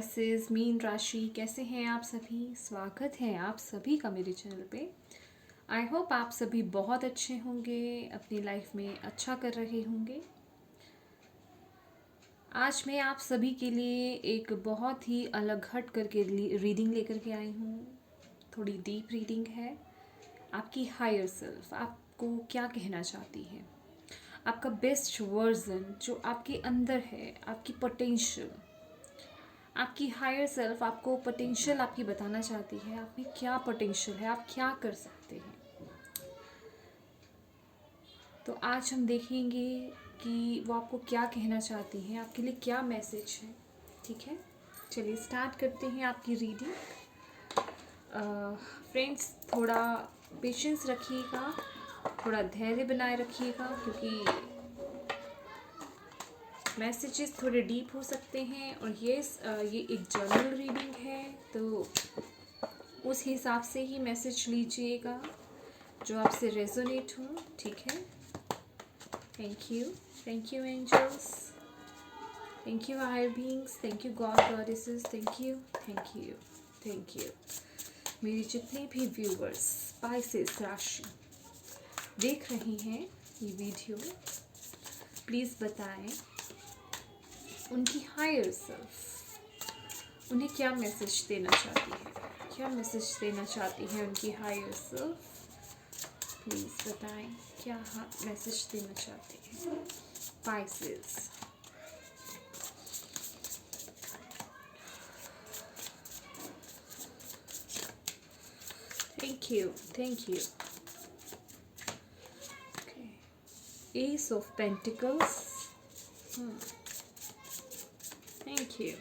Pisces mean राशि, कैसे हैं आप सभी? स्वागत है आप सभी का मेरे चैनल पे। आई होप आप सभी बहुत अच्छे होंगे, अपनी लाइफ में अच्छा कर रहे होंगे। आज मैं आप सभी के लिए एक बहुत ही अलग हट करके रीडिंग लेकर के आई हूँ। थोड़ी डीप रीडिंग है। आपकी हायर सेल्फ आपको क्या कहना चाहती है, आपका बेस्ट वर्जन जो आपके अंदर है, आपकी पोटेंशियल, आपकी हायर सेल्फ आपको पोटेंशियल आपकी बताना चाहती है। आप में क्या पोटेंशियल है, आप क्या कर सकते हैं। तो आज हम देखेंगे कि वो आपको क्या कहना चाहती हैं, आपके लिए क्या मैसेज है। ठीक है, चलिए स्टार्ट करते हैं आपकी रीडिंग। फ्रेंड्स, थोड़ा पेशेंस रखिएगा, थोड़ा धैर्य बनाए रखिएगा, क्योंकि मैसेजेस थोड़े डीप हो सकते हैं। और ये एक जर्नल रीडिंग है, तो उस हिसाब से ही मैसेज लीजिएगा जो आपसे रेजोनेट हो। ठीक है, thank you angels, thank you higher beings, thank you God goddesses, thank you. मेरे जितने भी व्यूवर्स स्पाइसेस राशि देख रहे हैं ये वीडियो, प्लीज़ बताएं उनकी हायर सेल्फ उन्हें क्या मैसेज देना चाहती है, क्या मैसेज देना चाहती है उनकी हायर सेल्फ। प्लीज़ बताएं क्या मैसेज देना चाहते हैं Pisces. Thank you. S of pentacles, thank you.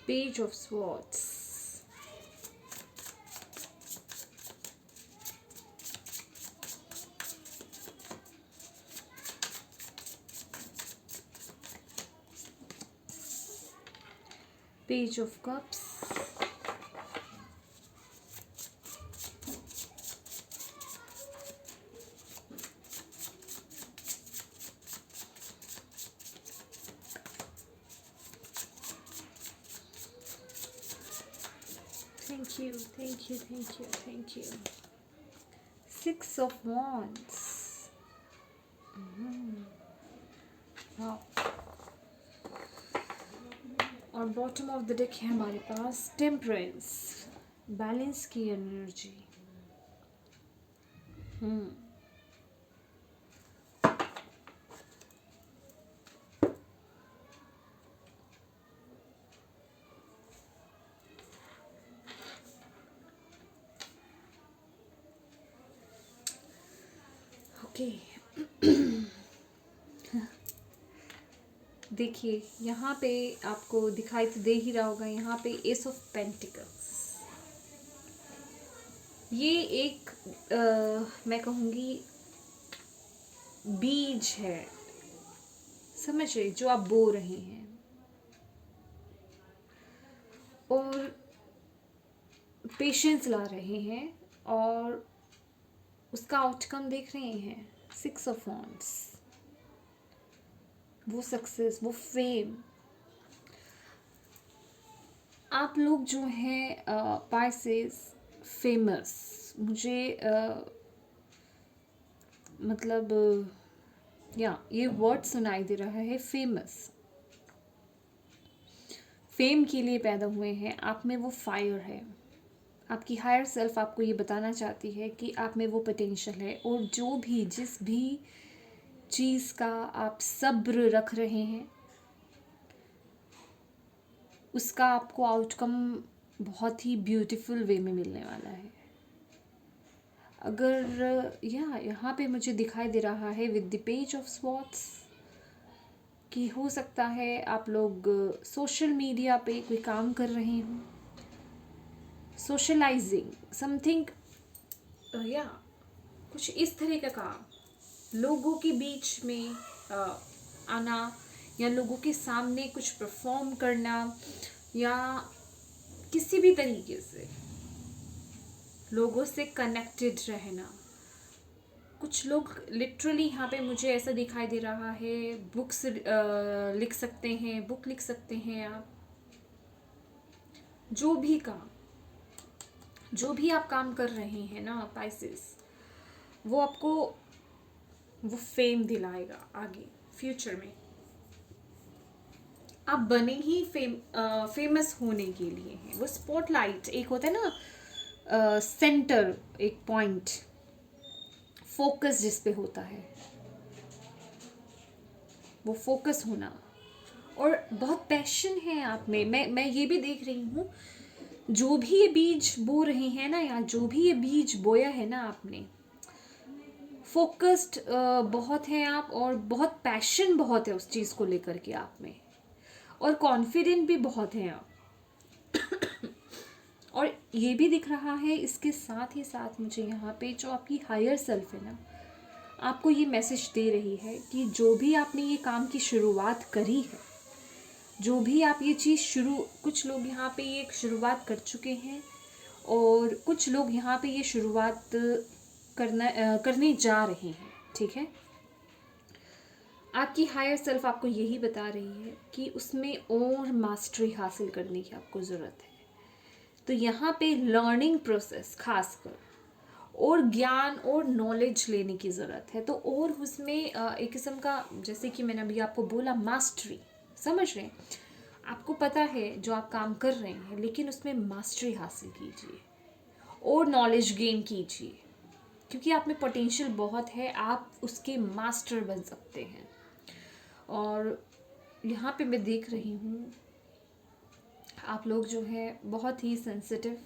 Page of Swords, Page of Cups, thank you. Six of Wands, वाह। और बॉटम ऑफ द डेक है हमारे पास टेम्परेंस, बैलेंस की एनर्जी। ओके, देखिए यहाँ पे आपको दिखाई तो दे ही रहा होगा, यहाँ पे एस ऑफ पेंटिकल्स। ये एक मैं कहूँगी बीज है, समझ रहे, जो आप बो रहे हैं और पेशेंस ला रहे हैं, और उसका आउटकम देख रहे हैं। सिक्स ऑफ वॉन्ड्स, वो सक्सेस, वो फेम। आप लोग जो हैं पाइसेस फेमस, मुझे मतलब ये वर्ड सुनाई दे रहा है, फेमस। फेम के लिए पैदा हुए हैं, आप में वो फायर है। आपकी हायर सेल्फ आपको ये बताना चाहती है कि आप में वो पोटेंशियल है, और जो भी जिस भी चीज़ का आप सब्र रख रहे हैं उसका आपको आउटकम बहुत ही ब्यूटीफुल वे में मिलने वाला है। अगर यहाँ पे मुझे दिखाई दे रहा है with the page of swords कि हो सकता है आप लोग सोशल मीडिया पे कोई काम कर रहे हों, सोशलाइजिंग समथिंग, कुछ इस तरह का काम, लोगों के बीच में आना, या लोगों के सामने कुछ परफॉर्म करना, या किसी भी तरीके से लोगों से कनेक्टेड रहना। कुछ लोग लिटरली यहाँ पे मुझे ऐसा दिखाई दे रहा है, बुक्स लिख सकते हैं, बुक लिख सकते हैं आप। जो भी आप काम कर रहे हैं ना पाइसेस, वो आपको वो फेम दिलाएगा आगे फ्यूचर में। आप बने ही फेमस होने के लिए हैं। वो स्पॉटलाइट एक होता है ना, सेंटर, एक पॉइंट, फोकस जिस पे होता है, वो फोकस होना। और बहुत पैशन है आप में। मैं ये भी देख रही हूँ, जो भी ये बीज बो रहे हैं ना, या जो भी ये बीज बोया है ना आपने, फोकस्ड बहुत हैं आप, और बहुत पैशन बहुत है उस चीज़ को लेकर के आप में, और कॉन्फिडेंट भी बहुत हैं आप। और ये भी दिख रहा है इसके साथ ही साथ मुझे यहाँ पे जो आपकी हायर सेल्फ है ना, आपको ये मैसेज दे रही है कि जो भी आपने ये काम की शुरुआत करी है, जो भी आप ये चीज़ कुछ लोग यहाँ पे ये एक शुरुआत कर चुके हैं, और कुछ लोग यहाँ पे ये शुरुआत करने जा रहे हैं, ठीक है। आपकी हायर सेल्फ आपको यही बता रही है कि उसमें और मास्टरी हासिल करने की आपको ज़रूरत है। तो यहाँ पे लर्निंग प्रोसेस खासकर, और ज्ञान और नॉलेज लेने की ज़रूरत है। तो और उसमें एक किस्म का, जैसे कि मैंने अभी आपको बोला, मास्टरी, समझ रहे हैं, आपको पता है जो आप काम कर रहे हैं, लेकिन उसमें मास्टरी हासिल कीजिए और नॉलेज गेन कीजिए, क्योंकि आप में पोटेंशियल बहुत है, आप उसके मास्टर बन सकते हैं। और यहाँ पे मैं देख रही हूँ आप लोग जो है बहुत ही सेंसिटिव,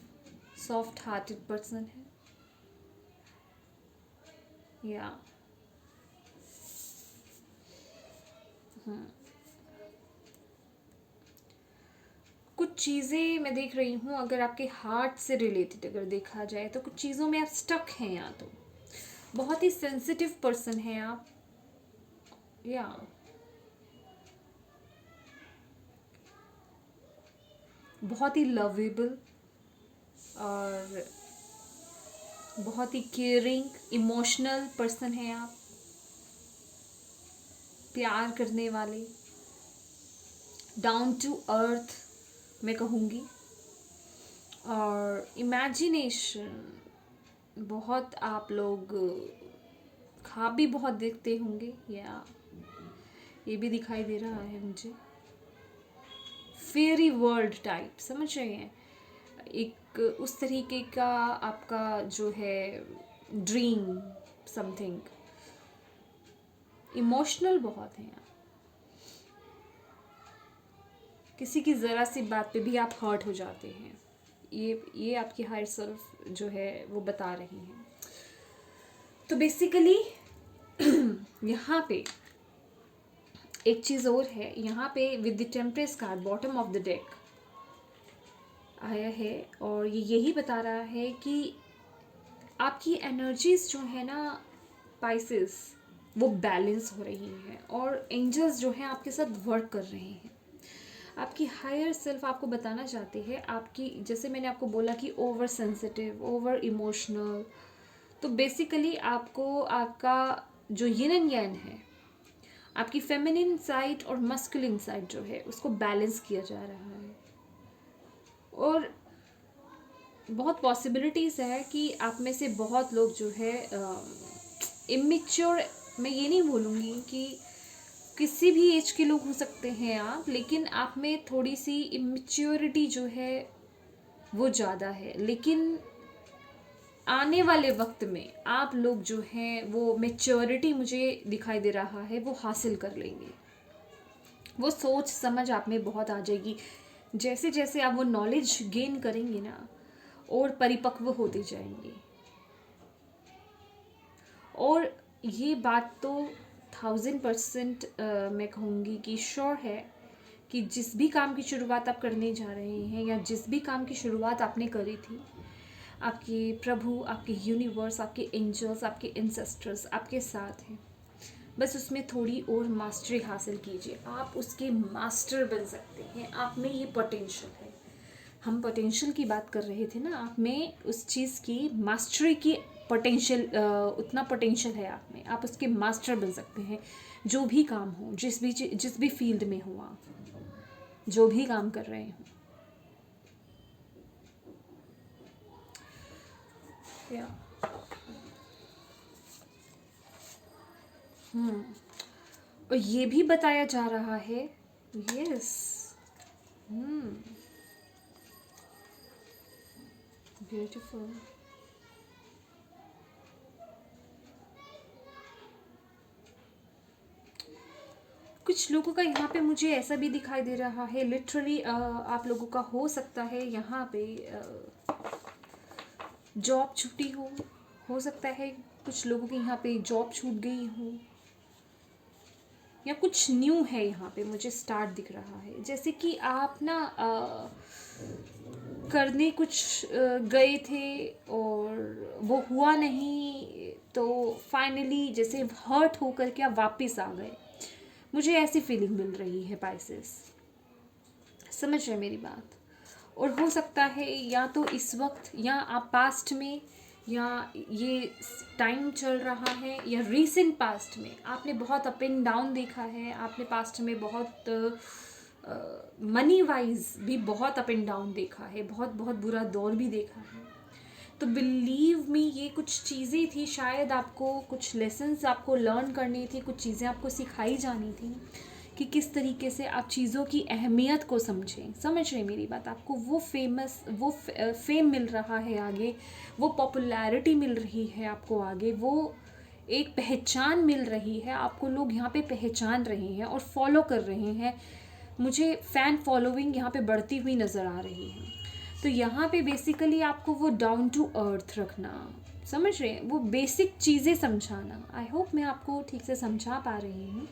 सॉफ्ट हार्टेड पर्सन है, या कुछ चीज़ें मैं देख रही हूँ, अगर आपके हार्ट से रिलेटेड अगर देखा जाए तो कुछ चीज़ों में आप स्टक हैं, या तो बहुत ही सेंसिटिव पर्सन हैं आप, या बहुत ही लवेबल और बहुत ही केयरिंग, इमोशनल पर्सन हैं आप, प्यार करने वाले, डाउन टू अर्थ मैं कहूँगी, और इमेजिनेशन बहुत, आप लोग ख्वाब भी बहुत देखते होंगे, या ये भी दिखाई दे रहा है मुझे, फेरी वर्ल्ड टाइप, समझ रहे हैं, एक उस तरीके का आपका जो है ड्रीम समथिंग। इमोशनल बहुत हैं आप, किसी की ज़रा सी बात पे भी आप हर्ट हो जाते हैं, ये आपकी हायर सेल्फ जो है वो बता रही हैं। तो बेसिकली यहाँ पे एक चीज़ और है, यहाँ पे with the temperance card bottom of the deck आया है, और ये यही बता रहा है कि आपकी एनर्जीज जो है ना पाइसेस, वो बैलेंस हो रही हैं, और एंजल्स जो हैं आपके साथ वर्क कर रहे हैं। आपकी हायर सेल्फ आपको बताना चाहते हैं, आपकी, जैसे मैंने आपको बोला कि ओवर सेंसिटिव, ओवर इमोशनल, तो बेसिकली आपको आपका जो यिन एंड yang है, आपकी फेमिनिन साइड और मस्कुलिन साइड जो है, उसको बैलेंस किया जा रहा है। और बहुत पॉसिबिलिटीज़ है कि आप में से बहुत लोग जो है इमेच्योर, मैं ये नहीं बोलूँगी कि किसी भी एज के लोग हो सकते हैं आप, लेकिन आप में थोड़ी सी इमेच्योरिटी जो है वो ज़्यादा है, लेकिन आने वाले वक्त में आप लोग जो हैं वो मेच्योरिटी मुझे दिखाई दे रहा है वो हासिल कर लेंगे। वो सोच समझ आप में बहुत आ जाएगी, जैसे जैसे आप वो नॉलेज गेन करेंगे ना, और परिपक्व होते जाएंगे। और ये बात तो 1000% मैं कहूँगी कि श्योर है कि जिस भी काम की शुरुआत आप करने जा रहे हैं, या जिस भी काम की शुरुआत आपने करी थी, आपके प्रभु, आपके यूनिवर्स, आपके एंजल्स, आपके एंसेस्टर्स आपके साथ हैं। बस उसमें थोड़ी और मास्टरी हासिल कीजिए, आप उसके मास्टर बन सकते हैं, आप में ये पोटेंशियल है। हम पोटेंशियल की बात कर रहे थे ना, आप में उस चीज़ की मास्टरी की पोटेंशियल, उतना पोटेंशियल है आप में, आप उसके मास्टर बन सकते हैं। जो भी काम हो, जिस भी फील्ड में हो, आप जो भी काम कर रहे हो, या और ये भी बताया जा रहा है, यस, ब्यूटीफुल। कुछ लोगों का यहाँ पे मुझे ऐसा भी दिखाई दे रहा है, लिटरली आप लोगों का हो सकता है यहाँ पे जॉब छुट्टी हो सकता है कुछ लोगों की यहाँ पे जॉब छूट गई हो, या कुछ न्यू है यहाँ पे मुझे स्टार्ट दिख रहा है। जैसे कि आप ना करने कुछ गए थे और वो हुआ नहीं, तो फाइनली जैसे हर्ट होकर के आप वापस आ गए, मुझे ऐसी फीलिंग मिल रही है पाइसेस। समझ रहे मेरी बात? और हो सकता है या तो इस वक्त, या आप पास्ट में, या ये टाइम चल रहा है, या रीसेंट पास्ट में आपने बहुत अप एंड डाउन देखा है, आपने पास्ट में बहुत मनी वाइज भी बहुत अप एंड डाउन देखा है, बहुत बहुत बुरा दौर भी देखा है। तो बिलीव मी, ये कुछ चीज़ें थी, शायद आपको कुछ लेसन्स आपको लर्न करनी थी, कुछ चीज़ें आपको सिखाई जानी थी कि किस तरीके से आप चीज़ों की अहमियत को समझें। समझ रहे मेरी बात? आपको वो फेम मिल रहा है आगे, वो पॉपुलैरिटी मिल रही है आपको आगे, वो एक पहचान मिल रही है आपको, लोग यहाँ पे पहचान रहे हैं और फॉलो कर रहे हैं। मुझे फ़ैन फॉलोइंग यहाँ पे बढ़ती हुई नज़र आ रही है। तो यहाँ पे बेसिकली आपको वो डाउन टू अर्थ रखना, समझ रहे हैं, वो बेसिक चीज़ें समझाना। आई होप मैं आपको ठीक से समझा पा रही हूँ।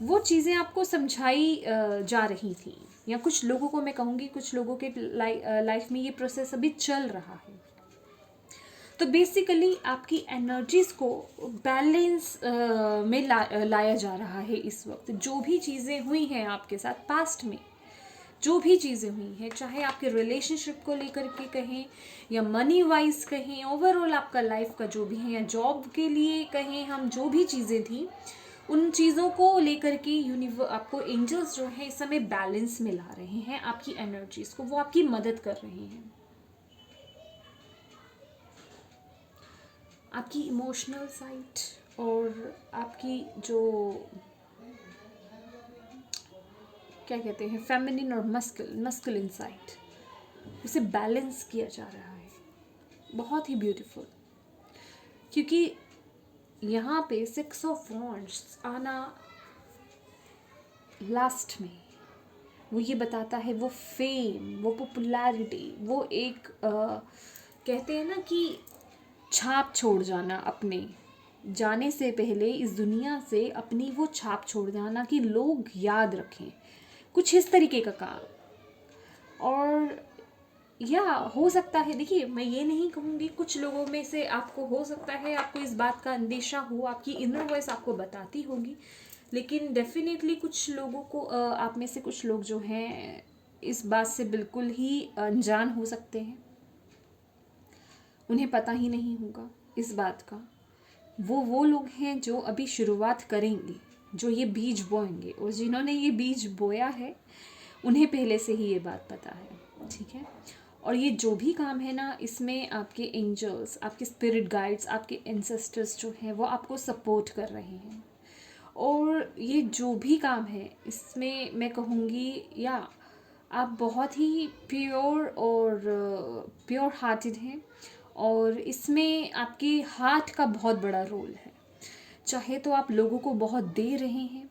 वो चीज़ें आपको समझाई जा रही थी, या कुछ लोगों को मैं कहूँगी, कुछ लोगों के लाइफ में ये प्रोसेस अभी चल रहा है। तो बेसिकली आपकी एनर्जीज़ को बैलेंस में लाया जा रहा है इस वक्त। जो भी चीज़ें हुई हैं आपके साथ पास्ट में, जो भी चीज़ें हुई हैं, चाहे आपके रिलेशनशिप को लेकर के कहें, या मनी वाइज कहें, ओवरऑल आपका लाइफ का जो भी है, या जॉब के लिए कहें हम, जो भी चीज़ें थी, उन चीज़ों को लेकर के आपको एंजल्स जो है इस समय बैलेंस में ला रहे हैं आपकी एनर्जीज़ को, वो आपकी मदद कर रहे हैं। आपकी इमोशनल साइड और आपकी जो क्या कहते हैं फेमिनिन और मस्कुलिन साइड, उसे बैलेंस किया जा रहा है। बहुत ही ब्यूटीफुल, क्योंकि यहाँ पे 6 ऑफ वॉन्ड्स आना लास्ट में, वो ये बताता है वो फेम, वो पॉपुलैरिटी, वो एक कहते हैं ना कि छाप छोड़ जाना, अपने जाने से पहले इस दुनिया से अपनी वो छाप छोड़ जाना कि लोग याद रखें, कुछ इस तरीके का काम। और या हो सकता है, देखिए मैं ये नहीं कहूँगी, कुछ लोगों में से आपको हो सकता है आपको इस बात का अंदेशा हो, आपकी इनर वॉइस आपको बताती होगी, लेकिन डेफिनेटली कुछ लोगों को आप में से कुछ लोग जो हैं इस बात से बिल्कुल ही अनजान हो सकते हैं, उन्हें पता ही नहीं होगा इस बात का। वो लोग हैं जो अभी शुरुआत करेंगे, जो ये बीज बोएंगे, और जिन्होंने ये बीज बोया है उन्हें पहले से ही ये बात पता है, ठीक है। और ये जो भी काम है ना, इसमें आपके एंजल्स, आपके स्पिरिट गाइड्स, आपके एंसेस्टर्स जो हैं वो आपको सपोर्ट कर रहे हैं। और ये जो भी काम है इसमें मैं कहूँगी, या आप बहुत ही प्योर हार्टेड हैं, और इसमें आपके हार्ट का बहुत बड़ा रोल है। चाहे तो आप लोगों को बहुत दे रहे हैं,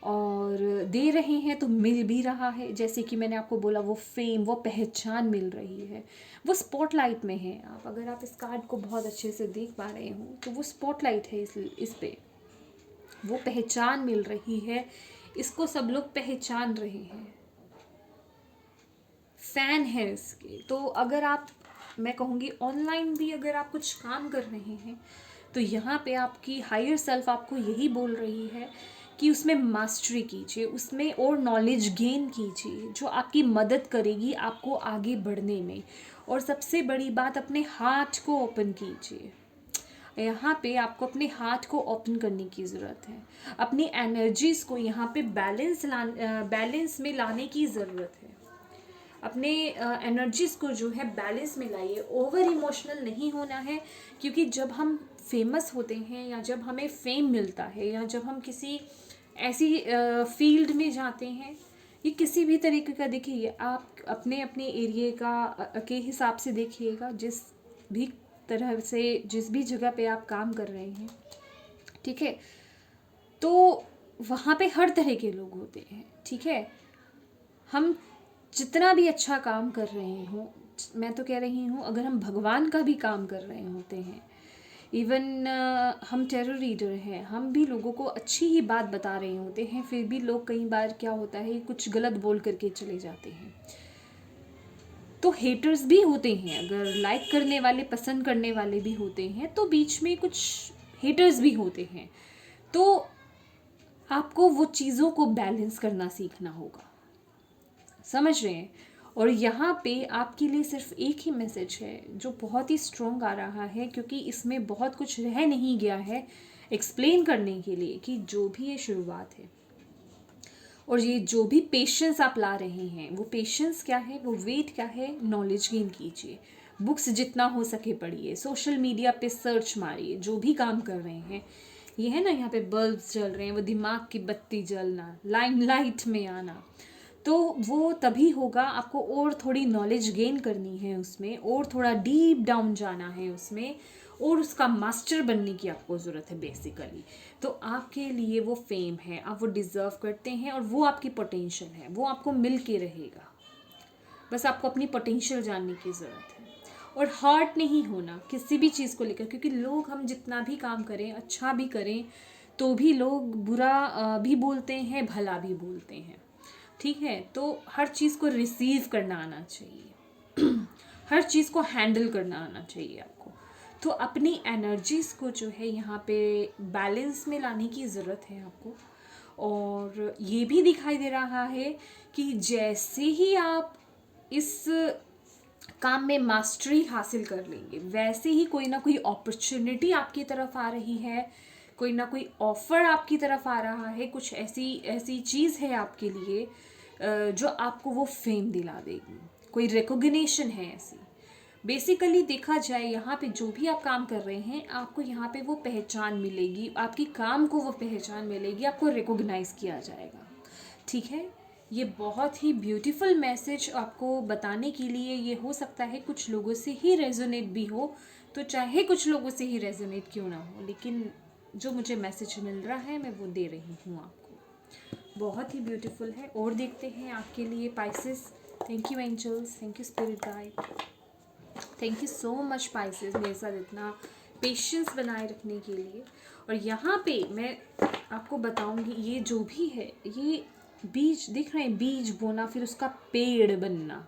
और दे रहे हैं तो मिल भी रहा है, जैसे कि मैंने आपको बोला वो फेम, वो पहचान मिल रही है, वो स्पॉटलाइट में है आप। अगर आप इस कार्ड को बहुत अच्छे से देख पा रहे हो तो वो स्पॉटलाइट है इस पे, वो पहचान मिल रही है, इसको सब लोग पहचान रहे हैं, फ़ैन है इसके। तो अगर आप, मैं कहूँगी ऑनलाइन भी अगर आप कुछ काम कर रहे हैं, तो यहाँ पे आपकी हायर सेल्फ आपको यही बोल रही है कि उसमें मास्टरी कीजिए, उसमें और नॉलेज गेन कीजिए जो आपकी मदद करेगी आपको आगे बढ़ने में। और सबसे बड़ी बात, अपने हार्ट को ओपन कीजिए। यहाँ पे आपको अपने हार्ट को ओपन करने की ज़रूरत है, अपनी एनर्जीज़ को यहाँ पे बैलेंस में लाने की ज़रूरत है। अपने एनर्जीज़ को जो है बैलेंस में लाइए, ओवर इमोशनल नहीं होना है। क्योंकि जब हम फेमस होते हैं या जब हमें फेम मिलता है या जब हम किसी ऐसी फील्ड में जाते हैं, ये किसी भी तरीके का, देखिए आप अपने अपने एरिया के हिसाब से देखिएगा, जिस भी तरह से जिस भी जगह पे आप काम कर रहे हैं, ठीक है, तो वहाँ पे हर तरह के लोग होते हैं, ठीक है। हम जितना भी अच्छा काम कर रहे हों, मैं तो कह रही हूँ अगर हम भगवान का भी काम कर रहे होते हैं, इवन हम टेरर रीडर हैं, हम भी लोगों को अच्छी ही बात बता रहे होते हैं, फिर भी लोग कई बार क्या होता है कुछ गलत बोल करके चले जाते हैं। तो हेटर्स भी होते हैं, अगर लाइक करने वाले, पसंद करने वाले भी होते हैं, तो बीच में कुछ हेटर्स भी होते हैं। तो आपको वो चीज़ों को बैलेंस करना सीखना होगा, समझ रहे हैं। और यहाँ पे आपके लिए सिर्फ एक ही मैसेज है जो बहुत ही स्ट्रॉन्ग आ रहा है, क्योंकि इसमें बहुत कुछ रह नहीं गया है एक्सप्लेन करने के लिए, कि जो भी ये शुरुआत है और ये जो भी पेशेंस आप ला रहे हैं, वो पेशेंस क्या है, वो वेट क्या है, नॉलेज गेन कीजिए, बुक्स जितना हो सके पढ़िए, सोशल मीडिया पे सर्च मारिए, जो भी काम कर रहे हैं। ये है ना, यहाँ पे बल्ब्स जल रहे हैं, वो दिमाग की बत्ती जलना, लाइमलाइट में आना, तो वो तभी होगा। आपको और थोड़ी नॉलेज गेन करनी है उसमें, और थोड़ा डीप डाउन जाना है उसमें, और उसका मास्टर बनने की आपको ज़रूरत है बेसिकली। तो आपके लिए वो फेम है, आप वो डिज़र्व करते हैं, और वो आपकी पोटेंशियल है, वो आपको मिल के रहेगा। बस आपको अपनी पोटेंशियल जानने की ज़रूरत है, और हर्ट नहीं होना किसी भी चीज़ को लेकर, क्योंकि लोग, हम जितना भी काम करें, अच्छा भी करें, तो भी लोग बुरा भी बोलते हैं, भला भी बोलते हैं, ठीक है। तो हर चीज़ को रिसीव करना आना चाहिए हर चीज़ को हैंडल करना आना चाहिए आपको। तो अपनी एनर्जीज़ को जो है यहाँ पे बैलेंस में लाने की ज़रूरत है आपको। और ये भी दिखाई दे रहा है कि जैसे ही आप इस काम में मास्टरी हासिल कर लेंगे, वैसे ही कोई ना कोई अपॉर्चुनिटी आपकी तरफ आ रही है, कोई ना कोई ऑफ़र आपकी तरफ आ रहा है, कुछ ऐसी ऐसी चीज़ है आपके लिए जो आपको वो फेम दिला देगी, कोई रिकॉग्निशन है ऐसी। बेसिकली देखा जाए, यहाँ पे जो भी आप काम कर रहे हैं, आपको यहाँ पे वो पहचान मिलेगी, आपकी काम को वो पहचान मिलेगी, आपको रिकॉग्नाइज़ किया जाएगा, ठीक है। ये बहुत ही ब्यूटीफुल मैसेज आपको बताने के लिए, ये हो सकता है कुछ लोगों से ही रेजोनेट भी हो, तो चाहे कुछ लोगों से ही रेजोनेट क्यों ना हो, लेकिन जो मुझे मैसेज मिल रहा है मैं वो दे रही हूँ आपको। बहुत ही ब्यूटीफुल है। और देखते हैं आपके लिए Pisces. Thank you angels, thank you spirit guide, thank you so much Pisces, मेरे साथ इतना पेशेंस बनाए रखने के लिए। और यहाँ पे मैं आपको बताऊंगी, ये जो भी है, ये बीज दिख रहे हैं, बीज बोना, फिर उसका पेड़ बनना,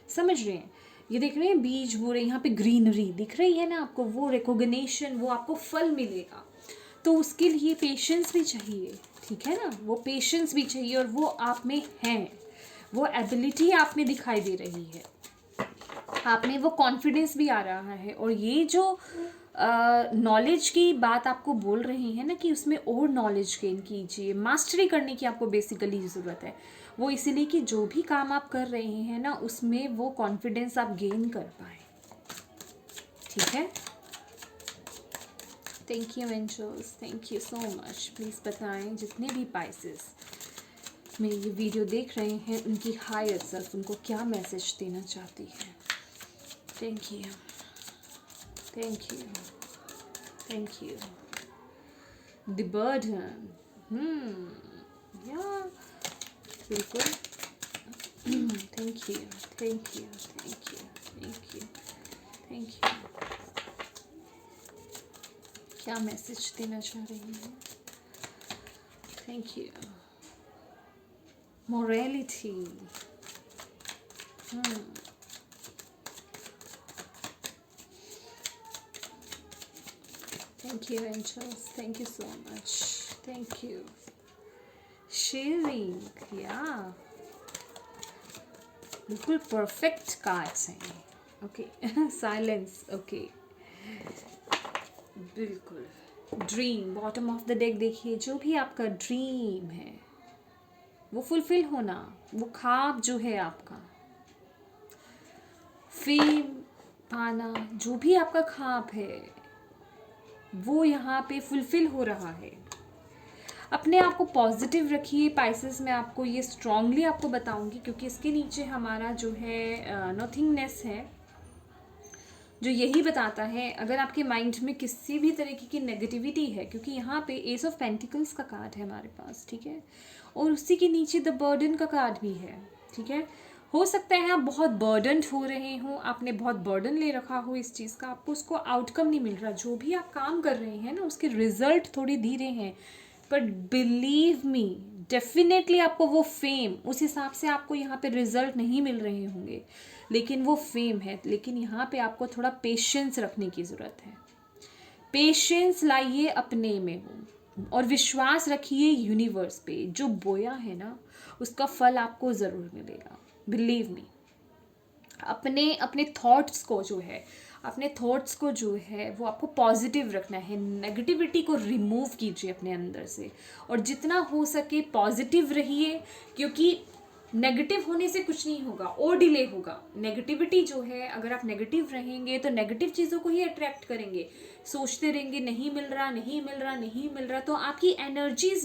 समझ रहे हैं। ये देख रहे हैं बीज बो रहे, यहाँ पे ग्रीनरी दिख रही है ना आपको, वो रिकॉग्निशन, वो आपको फल मिलेगा। तो उसके लिए पेशेंस भी चाहिए, ठीक है ना, वो पेशेंस भी चाहिए, और वो आप में है, वो एबिलिटी आप में दिखाई दे रही है, आप में वो कॉन्फिडेंस भी आ रहा है। और ये जो नॉलेज की बात आपको बोल रही है ना, कि उसमें और नॉलेज गेन कीजिए, मास्टरी करने की आपको बेसिकली ज़रूरत है, वो इसीलिए कि जो भी काम आप कर रहे हैं ना, उसमें वो कॉन्फिडेंस आप गेन कर पाए, ठीक है। Thank you angels, thank you so much. Please बताएं जितने भी पाइसेस मेरी ये वीडियो देख रहे हैं, उनकी हायर सेल्फ उनको क्या मैसेज देना चाहती है। Thank you, thank you, thank you. The burden, या बिल्कुल। Thank you, thank you, thank you, thank you, thank you. क्या मैसेज देना चाह रही हैं? Thank you. Morality, thank you angels, thank you so much, thank you. Sharing, या बिल्कुल perfect cards हैं ये। ओके, साइलेंस, ओके, बिल्कुल। Dream, bottom of the deck देखिए, जो भी आपका ड्रीम है वो फुलफिल होना, वो ख्वाब जो है आपका, फेम आना, जो भी आपका ख्वाब है वो यहाँ पे फुलफिल हो रहा है। अपने आप को पॉजिटिव रखिए पाइसेस। मैं आपको ये स्ट्रांगली आपको बताऊंगी क्योंकि इसके नीचे हमारा जो है नथिंगनेस है, जो यही बताता है अगर आपके माइंड में किसी भी तरीके की नेगेटिविटी है, क्योंकि यहाँ पे एस ऑफ पेंटिकल्स का कार्ड है हमारे पास, ठीक है, और उसी के नीचे द बर्डन का कार्ड भी है, ठीक है। हो सकता है आप बहुत बर्डनड हो रहे हो, आपने बहुत बर्डन ले रखा हो इस चीज़ का, आपको उसको आउटकम नहीं मिल रहा, जो भी आप काम कर रहे हैं ना उसके रिजल्ट थोड़ी धीरे हैं, बट बिलीव मी डेफिनेटली आपको वो फेम उस हिसाब से आपको यहाँ पे रिजल्ट नहीं मिल रहे होंगे, लेकिन वो फेम है। लेकिन यहाँ पे आपको थोड़ा पेशेंस रखने की ज़रूरत है। पेशेंस लाइए अपने में वो, और विश्वास रखिए यूनिवर्स पे। जो बोया है ना उसका फल आपको ज़रूर मिलेगा, बिलीव मी। अपने अपने थॉट्स को जो है वो आपको पॉजिटिव रखना है। नेगेटिविटी को रिमूव कीजिए अपने अंदर से, और जितना हो सके पॉजिटिव रहिए, क्योंकि नेगेटिव होने से कुछ नहीं होगा और डिले होगा। नेगेटिविटी जो है, अगर आप नेगेटिव रहेंगे तो नेगेटिव चीज़ों को ही अट्रैक्ट करेंगे, सोचते रहेंगे नहीं मिल रहा नहीं मिल रहा नहीं मिल रहा, तो आपकी एनर्जीज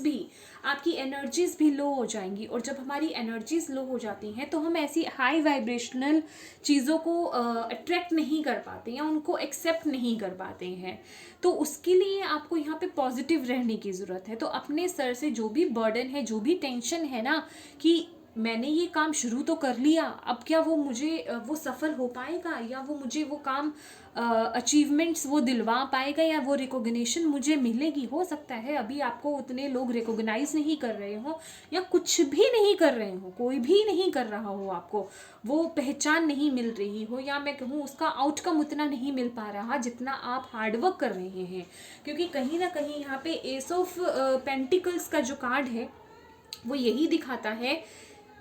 भी लो हो जाएंगी। और जब हमारी एनर्जीज लो हो जाती हैं तो हम ऐसी हाई वाइब्रेशनल चीज़ों को अट्रैक्ट नहीं कर पाते या उनको एक्सेप्ट नहीं कर पाते हैं। तो उसके लिए आपको यहाँ पे पॉजिटिव रहने की ज़रूरत है। तो अपने सर से जो भी बर्डन है, जो भी टेंशन है ना कि मैंने ये काम शुरू तो कर लिया, अब क्या वो मुझे वो सफल हो पाएगा, या वो मुझे वो काम अचीवमेंट्स वो दिलवा पाएगा, या वो रिकॉग्निशन मुझे मिलेगी। हो सकता है अभी आपको उतने लोग रिकॉग्नाइज नहीं कर रहे हो, या कुछ भी नहीं कर रहे हो, कोई भी नहीं कर रहा हो, आपको वो पहचान नहीं मिल रही हो, या मैं कहूँ उसका आउटकम उतना नहीं मिल पा रहा जितना आप हार्डवर्क कर रहे हैं। क्योंकि कहीं ना कहीं यहाँ पे एस ऑफ पेंटिकल्स का जो कार्ड है वो यही दिखाता है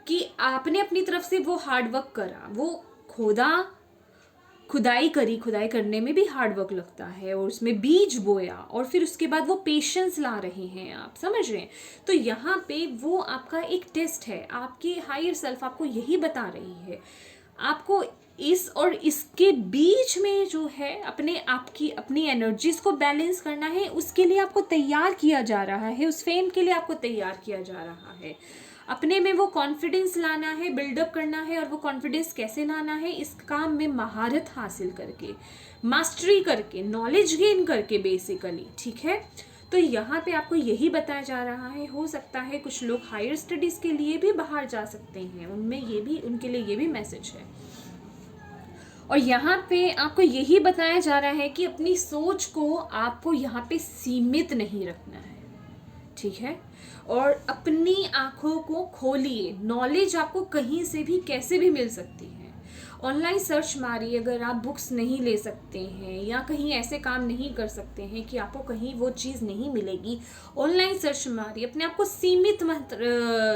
कि आपने अपनी तरफ से वो हार्डवर्क करा, वो खुदाई करने में भी हार्डवर्क लगता है, और उसमें बीज बोया, और फिर उसके बाद वो पेशेंस ला रहे हैं, आप समझ रहे हैं। तो यहाँ पे वो आपका एक टेस्ट है, आपकी हायर सेल्फ आपको यही बता रही है। आपको इस और इसके बीच में जो है अपनी एनर्जीज को बैलेंस करना है, उसके लिए आपको तैयार किया जा रहा है, उस फेम के लिए आपको तैयार किया जा रहा है। अपने में वो कॉन्फिडेंस लाना है, बिल्डअप करना है। और वो कॉन्फिडेंस कैसे लाना है? इस काम में महारत हासिल करके, मास्टरी करके, नॉलेज गेन करके बेसिकली, ठीक है। तो यहाँ पे आपको यही बताया जा रहा है। हो सकता है कुछ लोग हायर स्टडीज़ के लिए भी बाहर जा सकते हैं, उनके लिए ये भी मैसेज है। और यहाँ पे आपको यही बताया जा रहा है कि अपनी सोच को आपको यहाँ पे सीमित नहीं रखना है, ठीक है। और अपनी आँखों को खोलिए, नॉलेज आपको कहीं से भी कैसे भी मिल सकती है। ऑनलाइन सर्च मारिए, अगर आप बुक्स नहीं ले सकते हैं या कहीं ऐसे काम नहीं कर सकते हैं कि आपको कहीं वो चीज़ नहीं मिलेगी, ऑनलाइन सर्च मारिए। अपने आप को सीमित मत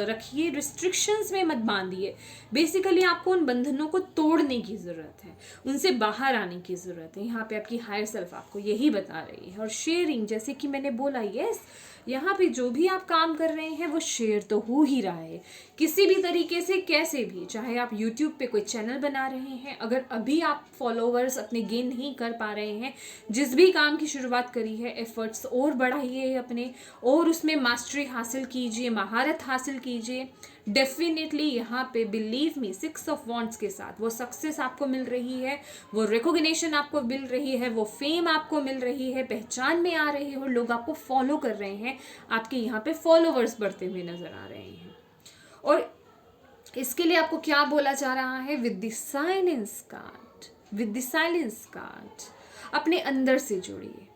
रखिए, रिस्ट्रिक्शंस में मत बांधिए। बेसिकली आपको उन बंधनों को तोड़ने की ज़रूरत है, उनसे बाहर आने की ज़रूरत है। यहाँ पे आपकी हायर सेल्फ आपको यही बता रही है। और शेयरिंग, जैसे कि मैंने बोला, यस, यहाँ पे जो भी आप काम कर रहे हैं वो शेयर तो हो ही रहा है किसी भी तरीके से, कैसे भी। चाहे आप YouTube पे कोई चैनल बना रहे हैं, अगर अभी आप फॉलोवर्स अपने गेन नहीं कर पा रहे हैं, जिस भी काम की शुरुआत करी है, एफर्ट्स और बढ़ाइए अपने, और उसमें मास्टरी हासिल कीजिए, महारत हासिल कीजिए। डेफिनेटली यहाँ पे बिलीव मी, 6 ऑफ वॉन्ड्स के साथ वो सक्सेस आपको मिल रही है, वो रिकॉग्निशन आपको मिल रही है, वो फेम आपको मिल रही है, पहचान में आ रहे हो, लोग आपको फॉलो कर रहे हैं, आपके यहाँ पे फॉलोवर्स बढ़ते हुए नजर आ रहे हैं। और इसके लिए आपको क्या बोला जा रहा है? विद द साइलेंस कार्ड अपने अंदर से जुड़िए।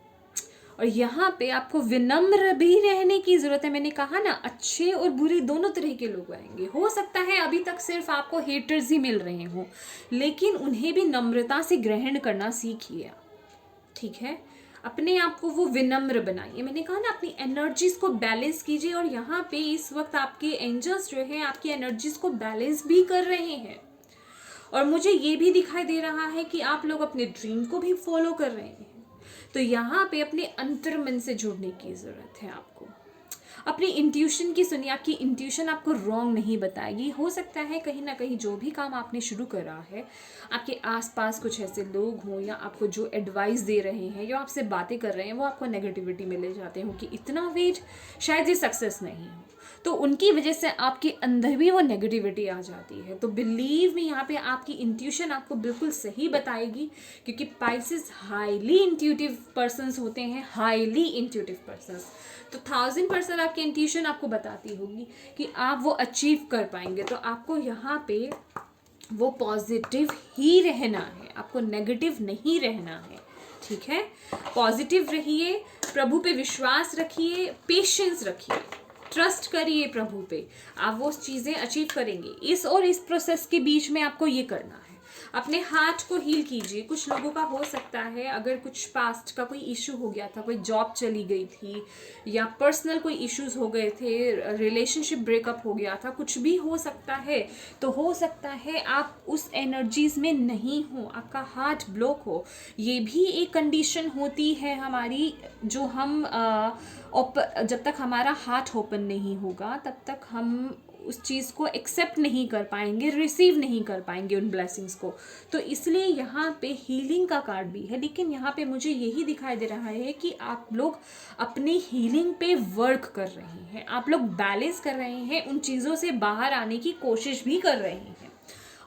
और यहाँ पे आपको विनम्र भी रहने की ज़रूरत है। मैंने कहा ना, अच्छे और बुरे दोनों तरह के लोग आएंगे। हो सकता है अभी तक सिर्फ आपको हेटर्स ही मिल रहे हों, लेकिन उन्हें भी नम्रता से ग्रहण करना सीखिए, ठीक है। अपने आप को वो विनम्र बनाइए। मैंने कहा ना, अपनी एनर्जीज को बैलेंस कीजिए। और यहाँ पे इस वक्त आपके एंजल्स जो हैं आपकी एनर्जीज को बैलेंस भी कर रहे हैं। और मुझे ये भी दिखाई दे रहा है कि आप लोग अपने ड्रीम को भी फॉलो कर रहे हैं। तो यहाँ पे अपने अंतर्मन से जुड़ने की ज़रूरत है आपको। अपनी इंट्यूशन की सुनिए। आपकी इंट्यूशन आपको रॉन्ग नहीं बताएगी। हो सकता है कहीं ना कहीं जो भी काम आपने शुरू करा है, आपके आसपास कुछ ऐसे लोग हों या आपको जो एडवाइस दे रहे हैं या आपसे बातें कर रहे हैं वो आपको नेगेटिविटी में ले जाते हो कि इतना वेट, शायद ये सक्सेस नहीं हो। तो उनकी वजह से आपके अंदर भी वो नेगेटिविटी आ जाती है। तो बिलीव मी, यहाँ पे आपकी इंट्यूशन आपको बिल्कुल सही बताएगी, क्योंकि पाइसेस हाईली इंट्यूटिव पर्सन्स होते हैं, हाईली इंट्यूटिव पर्सन्स। तो 1000% आपकी इंट्यूशन आपको बताती होगी कि आप वो अचीव कर पाएंगे। तो आपको यहाँ पे वो पॉजिटिव ही रहना है, आपको नेगेटिव नहीं रहना है, ठीक है। पॉजिटिव रहिए, प्रभु पे विश्वास रखिए, पेशेंस रखिए, ट्रस्ट करिए प्रभु पे। आप वो चीज़ें अचीव करेंगे। इस प्रोसेस के बीच में आपको ये करना है, अपने हार्ट को हील कीजिए। कुछ लोगों का हो सकता है, अगर कुछ पास्ट का कोई इशू हो गया था, कोई जॉब चली गई थी या पर्सनल कोई इश्यूज हो गए थे, रिलेशनशिप ब्रेकअप हो गया था, कुछ भी हो सकता है। तो हो सकता है आप उस एनर्जीज में नहीं हो, आपका हार्ट ब्लॉक हो। ये भी एक कंडीशन होती है हमारी, जो हम जब तक हमारा हार्ट ओपन नहीं होगा तब तक हम उस चीज़ को एक्सेप्ट नहीं कर पाएंगे, रिसीव नहीं कर पाएंगे उन ब्लेसिंग्स को। तो इसलिए यहाँ पे हीलिंग का कार्ड भी है, लेकिन यहाँ पे मुझे यही दिखाई दे रहा है कि आप लोग अपनी हीलिंग पे वर्क कर रहे हैं, आप लोग बैलेंस कर रहे हैं, उन चीज़ों से बाहर आने की कोशिश भी कर रहे हैं।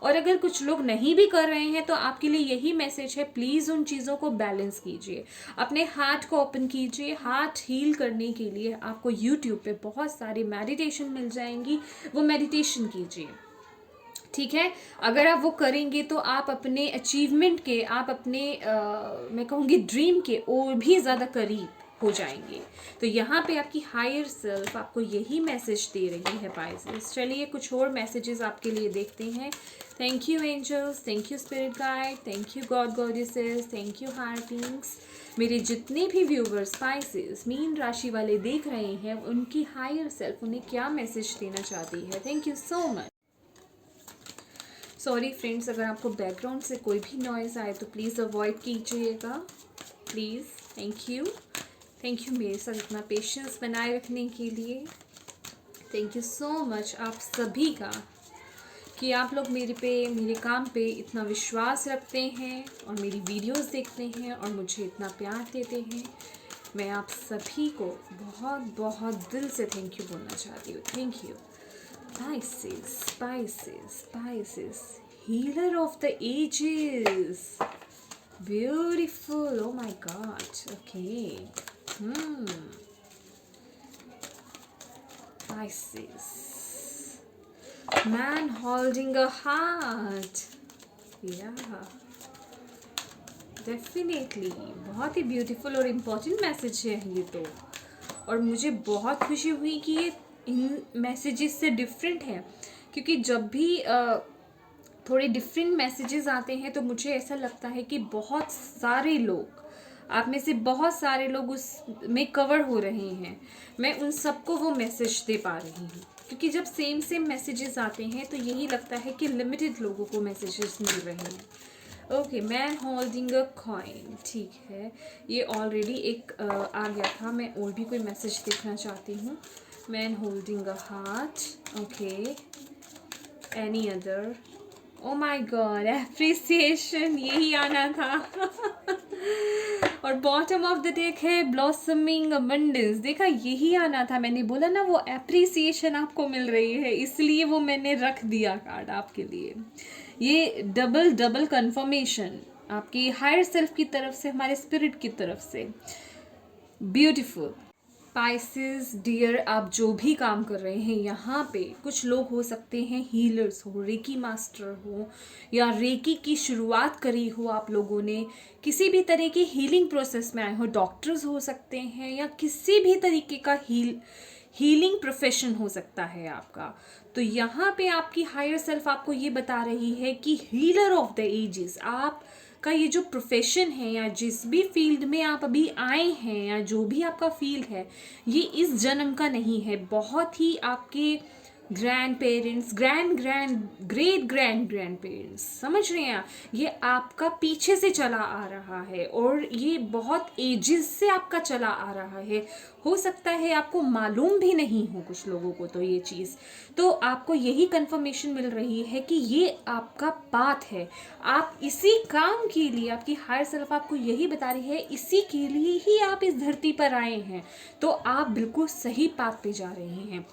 और अगर कुछ लोग नहीं भी कर रहे हैं तो आपके लिए यही मैसेज है, प्लीज़ उन चीज़ों को बैलेंस कीजिए, अपने हार्ट को ओपन कीजिए। हार्ट हील करने के लिए आपको यूट्यूब पे बहुत सारी मेडिटेशन मिल जाएंगी, वो मेडिटेशन कीजिए, ठीक है। अगर आप वो करेंगे तो आप अपने अचीवमेंट के, आप अपने मैं कहूँगी ड्रीम के और भी ज़्यादा करीब हो जाएंगे। तो यहाँ पे आपकी हायर सेल्फ आपको यही मैसेज दे रही है पाइसेस। चलिए कुछ और मैसेजेस आपके लिए देखते हैं। Thank you angels, thank you spirit guide, thank you God goddesses, thank you higher beings. मेरे जितने भी व्यूवर्स पाइसेस मीन राशि वाले देख रहे हैं, उनकी हायर सेल्फ उन्हें क्या मैसेज देना चाहती है। Thank you so much. Sorry friends, अगर आपको बैकग्राउंड से कोई भी नॉइज़ आए तो प्लीज़ अवॉइड कीजिएगा, प्लीज़। थैंक यू मेरे साथ इतना पेशेंस बनाए रखने के लिए। थैंक यू सो मच आप सभी का, कि आप लोग मेरे काम पे इतना विश्वास रखते हैं और मेरी वीडियोस देखते हैं और मुझे इतना प्यार देते हैं। मैं आप सभी को बहुत बहुत दिल से थैंक यू बोलना चाहती हूँ। Thank you Pisces, healer of the ages, beautiful, oh my god, okay. Pisces, man holding a heart, yeah, definitely बहुत ही ब्यूटीफुल और इम्पोर्टेंट मैसेज है ये तो। और मुझे बहुत खुशी हुई कि ये इन मैसेजेस से डिफरेंट है, क्योंकि जब भी थोड़े डिफरेंट मैसेजेस आते हैं तो मुझे ऐसा लगता है कि बहुत सारे लोग, आप में से बहुत सारे लोग उस में कवर हो रहे हैं। मैं उन सबको वो मैसेज दे पा रही हूँ, क्योंकि जब सेम मैसेजेस आते हैं तो यही लगता है कि लिमिटेड लोगों को मैसेजेस मिल रहे हैं। Okay, man holding a coin, ठीक है, ये ऑलरेडी एक आ गया था। मैं और भी कोई मैसेज देखना चाहती हूँ। Man holding a heart, okay, any other, oh my God, appreciation, यही आना था। और बॉटम ऑफ द डेक है ब्लॉसमिंग अबंडेंस, देखा यही आना था। मैंने बोला ना वो एप्रिसिएशन आपको मिल रही है, इसलिए वो मैंने रख दिया कार्ड आपके लिए। ये डबल कंफर्मेशन आपकी हायर सेल्फ की तरफ से, हमारे स्पिरिट की तरफ से। ब्यूटीफुल पाइसेस डियर, आप जो भी काम कर रहे हैं यहाँ पे, कुछ लोग हो सकते हैं हीलर्स हो, रेकी मास्टर हो, या रेकी की शुरुआत करी हो आप लोगों ने, किसी भी तरह के हीलिंग प्रोसेस में आए हो, डॉक्टर्स हो सकते हैं, या किसी भी तरीके का हीलिंग प्रोफेशन हो सकता है आपका। तो यहाँ पे आपकी हायर सेल्फ आपको ये बता रही है कि हीलर ऑफ द एजेस, आप आपका ये जो प्रोफेशन है या जिस भी फील्ड में आप अभी आए हैं या जो भी आपका फील्ड है, ये इस जन्म का नहीं है। बहुत ही आपके grand parents, great grand parents, समझ रहे हैं आप, ये आपका पीछे से चला आ रहा है और ये बहुत एजेस से आपका चला आ रहा है। हो सकता है आपको मालूम भी नहीं हो कुछ लोगों को तो ये चीज़, तो आपको यही कंफर्मेशन मिल रही है कि ये आपका पाथ है। आप इसी काम के लिए, आपकी हायर सेल्फ आपको यही बता रही है, इसी के लिए ही आप इस धरती पर आए हैं। तो आप बिल्कुल सही पाथ पे जा रहे हैं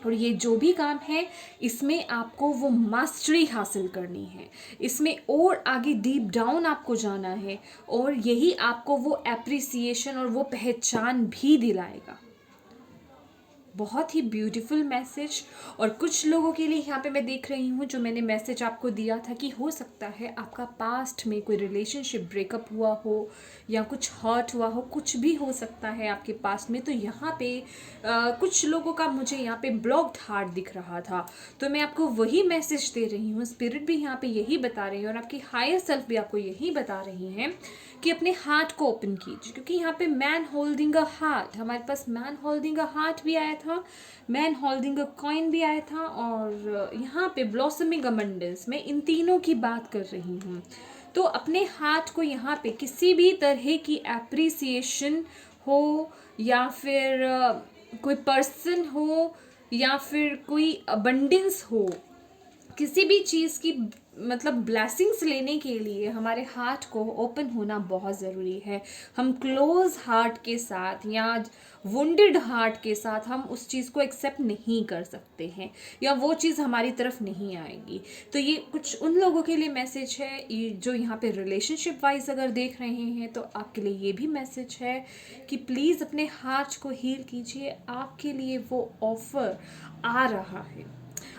और ये जो भी काम है इसमें आपको वो मास्टरी हासिल करनी है, इसमें और आगे डीप डाउन आपको जाना है और यही आपको वो एप्रिसिएशन और वो पहचान भी दिलाएगा। बहुत ही ब्यूटीफुल मैसेज। और कुछ लोगों के लिए यहाँ पे मैं देख रही हूँ, जो मैंने मैसेज आपको दिया था कि हो सकता है आपका पास्ट में कोई रिलेशनशिप ब्रेकअप हुआ हो या कुछ हर्ट हुआ हो, कुछ भी हो सकता है आपके पास्ट में। तो यहाँ पे कुछ लोगों का मुझे यहाँ पे ब्लॉक्ड हार्ट दिख रहा था, तो मैं आपको वही मैसेज दे रही हूँ। स्पिरिट भी यहाँ पे यही बता रही है और आपकी हायर सेल्फ भी आपको यही बता रही है कि अपने हार्ट को ओपन कीजिए, क्योंकि यहाँ पे मैन होल्डिंग अ हार्ट, हमारे पास मैन होल्डिंग अ हार्ट भी आया था, मैन होल्डिंग अ कॉइन भी आया था और यहाँ पे ब्लॉसमिंग अबंडेंस, मैं इन तीनों की बात कर रही हूँ। तो अपने हार्ट को यहाँ पे किसी भी तरह की एप्रिसिएशन हो या फिर कोई पर्सन हो या फिर कोई अबंडेंस हो, किसी भी चीज़ की मतलब ब्लेसिंग्स लेने के लिए हमारे हार्ट को ओपन होना बहुत ज़रूरी है। हम क्लोज हार्ट के साथ या वुंडेड हार्ट के साथ हम उस चीज़ को एक्सेप्ट नहीं कर सकते हैं या वो चीज़ हमारी तरफ नहीं आएगी। तो ये कुछ उन लोगों के लिए मैसेज है जो यहाँ पे रिलेशनशिप वाइज अगर देख रहे हैं, तो आपके लिए ये भी मैसेज है कि प्लीज़ अपने हार्ट को हील कीजिए। आपके लिए वो ऑफर आ रहा है,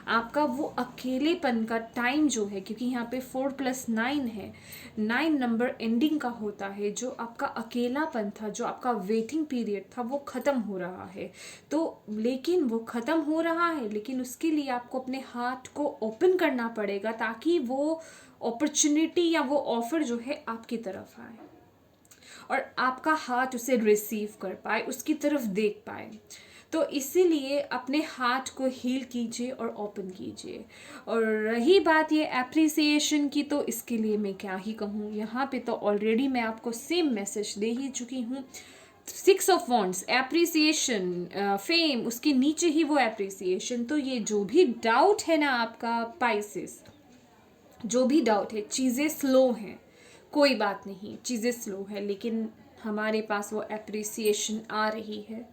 आपका वो अकेलेपन का टाइम जो है, क्योंकि यहाँ पे 4+9 है, 9 नंबर एंडिंग का होता है, जो आपका अकेलापन था, जो आपका वेटिंग पीरियड था, वो ख़त्म हो रहा है। तो लेकिन वो ख़त्म हो रहा है, लेकिन उसके लिए आपको अपने हार्ट को ओपन करना पड़ेगा ताकि वो अपॉर्चुनिटी या वो ऑफ़र जो है आपकी तरफ आए और आपका हार्ट उसे रिसीव कर पाए, उसकी तरफ देख पाए। तो इसीलिए अपने हार्ट को हील कीजिए और ओपन कीजिए। और रही बात ये एप्रिसिएशन की, तो इसके लिए मैं क्या ही कहूँ, यहाँ पे तो ऑलरेडी मैं आपको सेम मैसेज दे ही चुकी हूँ। 6 ऑफ वॉन्ड्स, एप्रिसिएशन, फेम, उसके नीचे ही वो एप्रिसिएशन। तो ये जो भी डाउट है ना आपका पाइसेस, जो भी डाउट है, चीज़ें स्लो हैं, कोई बात नहीं, चीज़ें स्लो है, लेकिन हमारे पास वो एप्रिसिएशन आ रही है।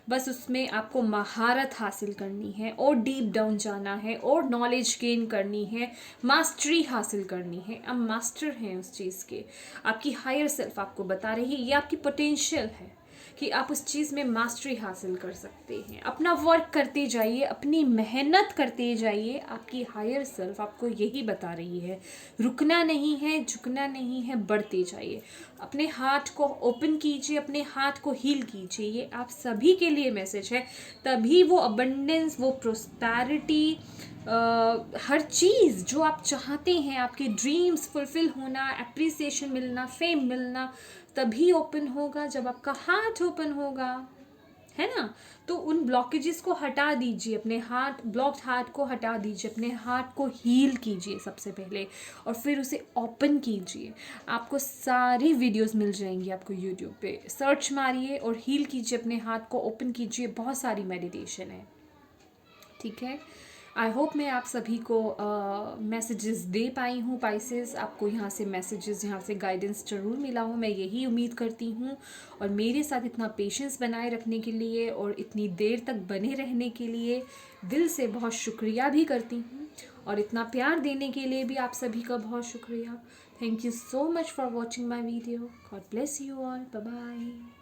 बस उसमें आपको महारत हासिल करनी है और डीप डाउन जाना है और नॉलेज गेन करनी है, मास्टरी हासिल करनी है। आप मास्टर हैं उस चीज़ के, आपकी हायर सेल्फ आपको बता रही है, ये आपकी पोटेंशियल है कि आप उस चीज़ में मास्टरी हासिल कर सकते हैं। अपना वर्क करते जाइए, अपनी मेहनत करते जाइए। आपकी हायर सेल्फ आपको यही बता रही है, रुकना नहीं है, झुकना नहीं है, बढ़ते जाइए। अपने हार्ट को ओपन कीजिए, अपने हार्ट को हील कीजिए। ये आप सभी के लिए मैसेज है। तभी वो अबंडेंस, वो प्रोस्पैरिटी, हर चीज़ जो आप चाहते हैं, आपके ड्रीम्स फुलफिल होना, एप्रिसिएशन मिलना, फेम मिलना, तभी ओपन होगा जब आपका हार्ट ओपन होगा, है ना। तो उन ब्लॉकेजेस को हटा दीजिए, अपने हार्ट, ब्लॉक्ड हार्ट को हटा दीजिए, अपने हार्ट को हील कीजिए सबसे पहले और फिर उसे ओपन कीजिए। आपको सारी वीडियोस मिल जाएंगी, आपको यूट्यूब पे सर्च मारिए और हील कीजिए, अपने हार्ट को ओपन कीजिए। बहुत सारी मेडिटेशन है, ठीक है। आई होप मैं आप सभी को मैसेजेस दे पाई हूँ पाइसेस। आपको यहाँ से मैसेजेस, यहाँ से गाइडेंस ज़रूर मिला हो, मैं यही उम्मीद करती हूँ। और मेरे साथ इतना पेशेंस बनाए रखने के लिए और इतनी देर तक बने रहने के लिए दिल से बहुत शुक्रिया भी करती हूँ। और इतना प्यार देने के लिए भी आप सभी का बहुत शुक्रिया। Thank you so much for watching my video. God bless you all. Bye bye.